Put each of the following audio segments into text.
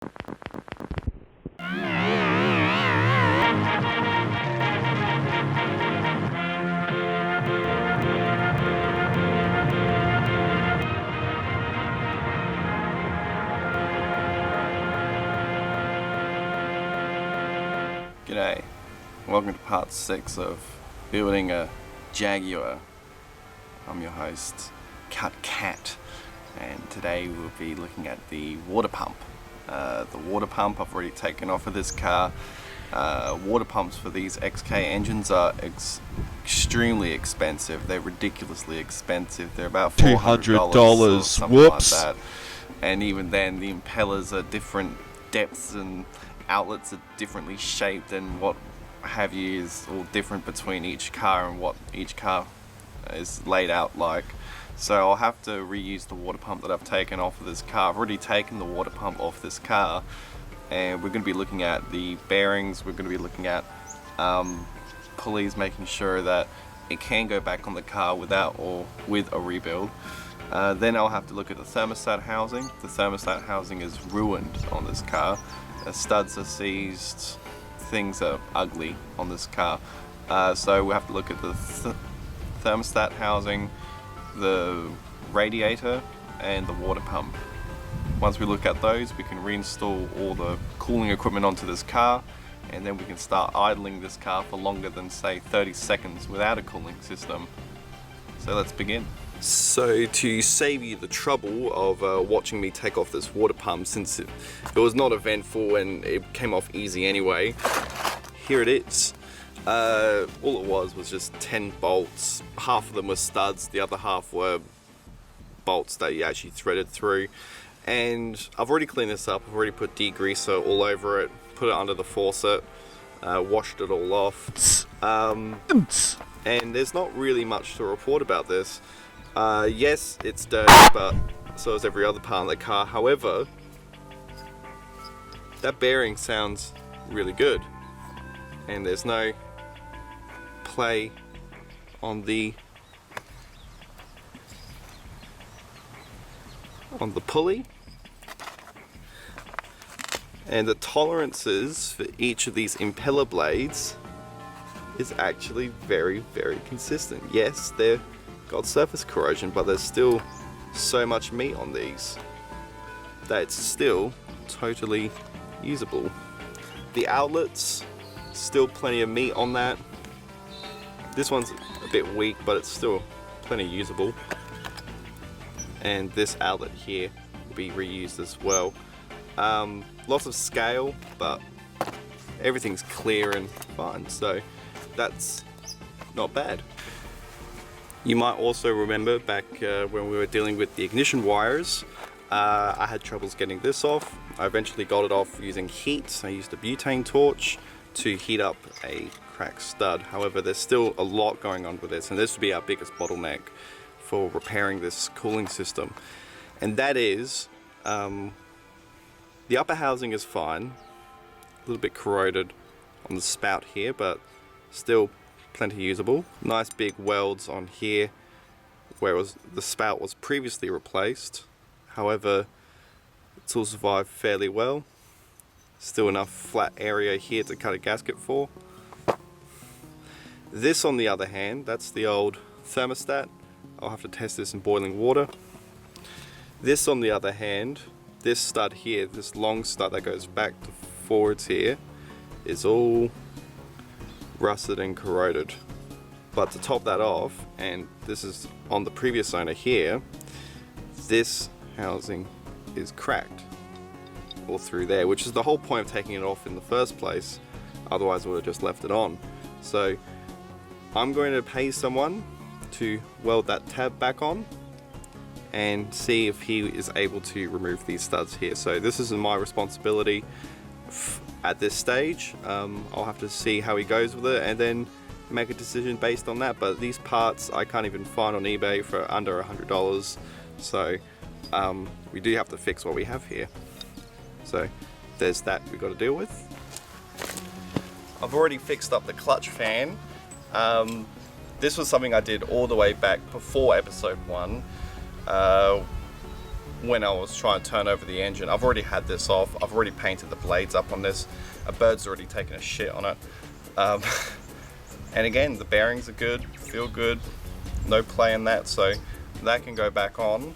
G'day, welcome to part 6 of building a Jaguar. I'm your host, Cat, and today we'll be looking at the water pump. The water pump I've already taken off of this car. Water pumps for these XK engines are extremely expensive. They're ridiculously expensive. They're about $400 or something Whoops. like that. And even then, the impellers are different depths and outlets are differently shaped, and what have you is all different between each car and what each car is laid out like. So I'll have to reuse the water pump that I've taken off of this car. I've already taken the water pump off this car, and we're going to be looking at the bearings. We're going to be looking at pulleys, making sure that it can go back on the car without or with a rebuild. Then I'll have to look at the thermostat housing. The thermostat housing is ruined on this car. Studs are seized, things are ugly on this car. So we have to look at the thermostat housing, the radiator, and the water pump. Once we look at those, we can reinstall all the cooling equipment onto this car, and then we can start idling this car for longer than, say, 30 seconds without a cooling system. So let's begin. So to save you the trouble of watching me take off this water pump, since it was not eventful and it came off easy anyway, here it is. All it was just 10 bolts. Half of them were studs, the other half were bolts that you actually threaded through. And I've already cleaned this up. I've already put degreaser all over it, put it under the faucet, washed it all off. And there's not really much to report about this. Yes, it's dirty, but so is every other part of the car. However, that bearing sounds really good, and there's no play on the pulley, and the tolerances for each of these impeller blades is actually very, very consistent. Yes, they've got surface corrosion, but there's still so much meat on these that it's still totally usable. The outlets, still plenty of meat on that. This one's a bit weak, but it's still plenty usable. And this outlet here will be reused as well. Lots of scale, but everything's clear and fine, so that's not bad. You might also remember back when we were dealing with the ignition wires, I had troubles getting this off. I eventually got it off using heat. I used a butane torch to heat up a cracked stud. However, there's still a lot going on with this, and this would be our biggest bottleneck for repairing this cooling system. And that is, the upper housing is fine, a little bit corroded on the spout here, but still plenty usable. Nice big welds on here where the spout was previously replaced. However, it's all survived fairly well. Still enough flat area here to cut a gasket for. This, on the other hand, that's the old thermostat. I'll have to test this in boiling water. This, on the other hand, this stud here, this long stud that goes back to forwards here, is all rusted and corroded. But to top that off, and this is on the previous owner here, this housing is cracked all through there, which is the whole point of taking it off in the first place. Otherwise I would have just left it on. So I'm going to pay someone to weld that tab back on and see if he is able to remove these studs here. So this isn't my responsibility at this stage. I'll have to see how he goes with it and then make a decision based on that. But these parts I can't even find on eBay for under $100, so we do have to fix what we have here. So there's that we got to deal with. I've already fixed up the clutch fan. This was something I did all the way back before episode 1. when I was trying to turn over the engine. I've already had this off. I've already painted the blades up on this. A bird's already taken a shit on it. And again, the bearings are good, feel good, no play in that, so that can go back on.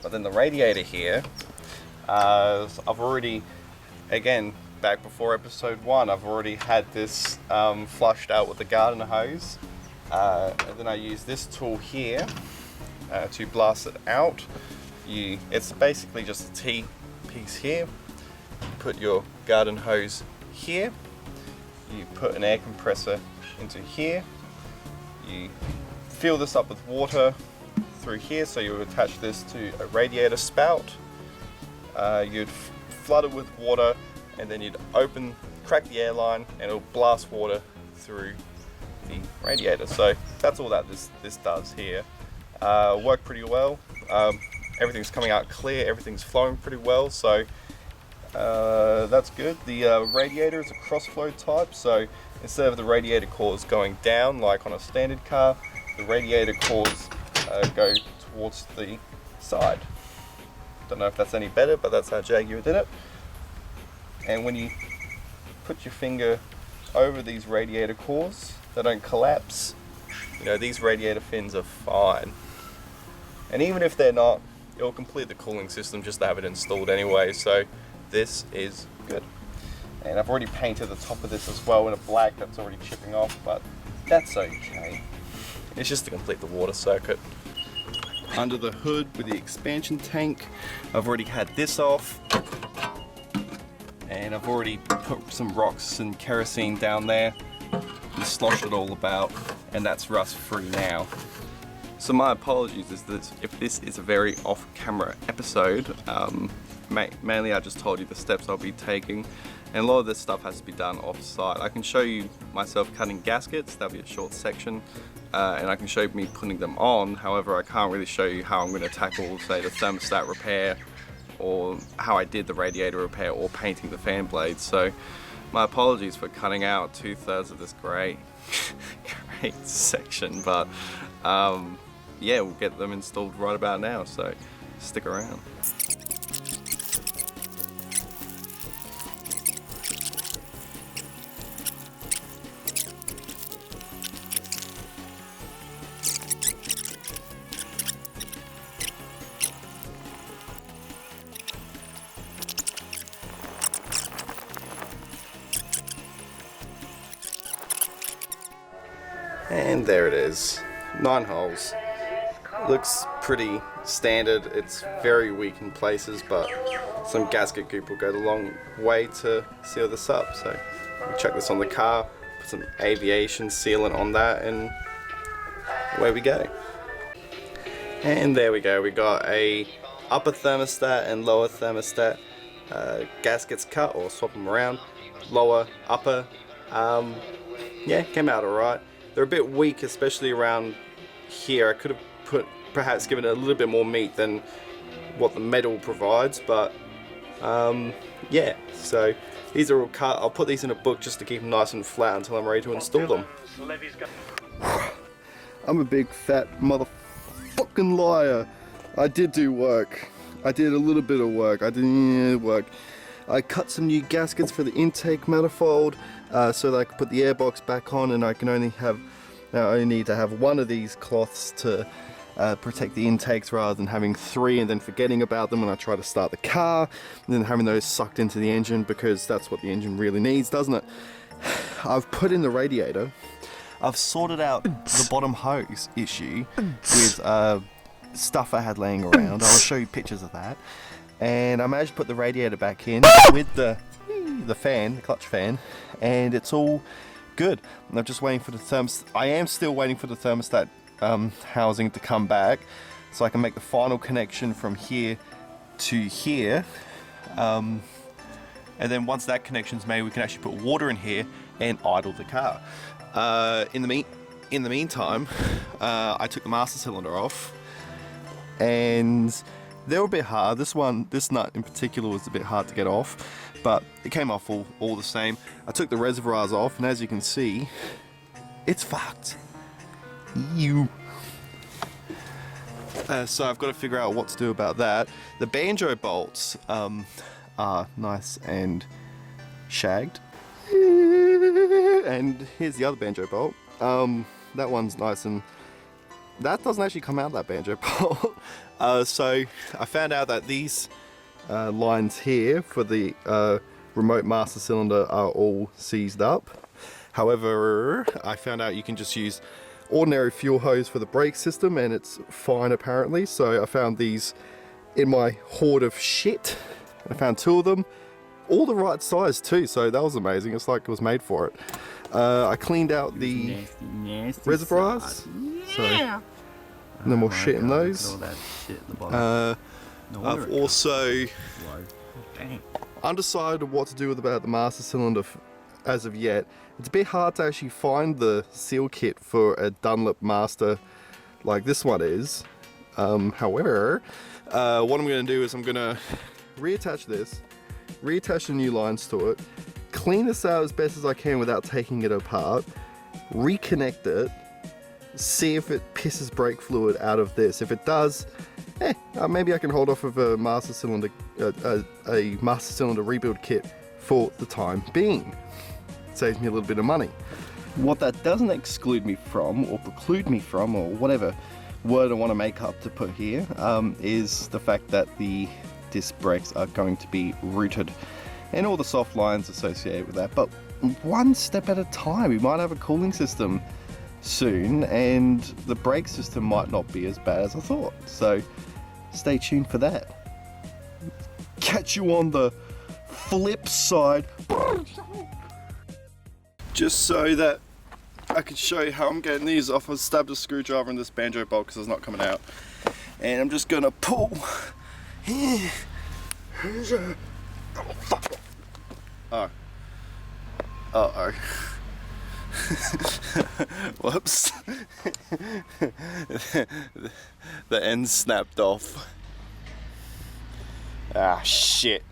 But then the radiator here, I've already, again, back before episode 1, I've already had this flushed out with the garden hose. And then I use this tool here to blast it out. It's basically just a T-piece here. You put your garden hose here. You put an air compressor into here. You fill this up with water through here, so you would attach this to a radiator spout. You'd flood it with water, and then you'd crack the air line, and it'll blast water through the radiator. So that's all that this does here. Worked pretty well. Everything's coming out clear, everything's flowing pretty well, so that's good. The radiator is a cross-flow type, so instead of the radiator cores going down like on a standard car, the radiator cores go towards the side. Don't know if that's any better, but that's how Jaguar did it. And when you put your finger over these radiator cores, they don't collapse. You know, these radiator fins are fine. And even if they're not, it'll complete the cooling system just to have it installed anyway, so this is good. And I've already painted the top of this as well in a black that's already chipping off, but that's okay. It's just to complete the water circuit. Under the hood with the expansion tank, I've already had this off. And I've already put some rocks and kerosene down there and sloshed it all about, and that's rust free now. So my apologies if this is a very off-camera episode. Mainly I just told you the steps I'll be taking, and a lot of this stuff has to be done off-site. I can show you myself cutting gaskets, that'll be a short section, and I can show you me putting them on. However, I can't really show you how I'm going to tackle, say, the thermostat repair, or how I did the radiator repair, or painting the fan blades. So my apologies for cutting out 2/3 of this great section, but yeah, we'll get them installed right about now, so stick around. And there it is, 9 holes. Looks pretty standard. It's very weak in places, but some gasket goop will go the long way to seal this up. So we'll chuck this on the car, put some aviation sealant on that, and away we go. And there we go, we got a upper thermostat and lower thermostat gaskets cut, or swap them around. Lower, upper, yeah, came out alright. They're a bit weak, especially around here. I could have perhaps given it a little bit more meat than what the metal provides, but yeah, so these are all cut. I'll put these in a book just to keep them nice and flat until I'm ready to install them. I'm a big fat motherfucking liar. I did do work. I did a little bit of work. I didn't work. I cut some new gaskets for the intake manifold so that I could put the airbox back on, and I only need to have one of these cloths to protect the intakes rather than having 3 and then forgetting about them when I try to start the car, and then having those sucked into the engine, because that's what the engine really needs, doesn't it? I've put in the radiator. I've sorted out the bottom hose issue with stuff I had laying around. I'll show you pictures of that. And I managed to put the radiator back in with the fan, the clutch fan, and it's all good. And I'm just waiting for the thermostat. I am still waiting for the thermostat housing to come back, so I can make the final connection from here to here. And then once that connection's made, we can actually put water in here and idle the car. In the meantime, I took the master cylinder off, and they were a bit hard. This nut in particular was a bit hard to get off, but it came off all the same. I took the reservoirs off, and as you can see, it's fucked. So I've got to figure out what to do about that. The banjo bolts are nice and shagged. And here's the other banjo bolt. That one's nice, and that doesn't actually come out, that banjo bolt. So I found out that these lines here for the remote master cylinder are all seized up. However, I found out you can just use ordinary fuel hose for the brake system and it's fine apparently. So I found these in my hoard of shit. I found 2 of them, all the right size too, so that was amazing. It's like it was made for it. I cleaned out the nasty reservoirs, so no more shit in those. All that shit at the bottom. I've also undecided what to do with about the master cylinder as of yet. It's a bit hard to actually find the seal kit for a Dunlop master like this one is. However, what I'm going to do is I'm going to reattach this, reattach the new lines to it, clean this out as best as I can without taking it apart, reconnect it, see if it pisses brake fluid out of this. If it does, maybe I can hold off of a master cylinder rebuild kit for the time being. Saves me a little bit of money. What that doesn't exclude me from, or preclude me from, or whatever word I want to make up to put here, is the fact that the disc brakes are going to be rooted and all the soft lines associated with that, but one step at a time. We might have a cooling system soon and the brake system might not be as bad as I thought, so stay tuned for that. Catch you on the flip side. Just so that I could show you how I'm getting these off, I stabbed a screwdriver in this banjo bolt because it's not coming out, and I'm just gonna pull. Oh fuck. Oh. Uh-oh. Whoops. The end snapped off. Ah, shit.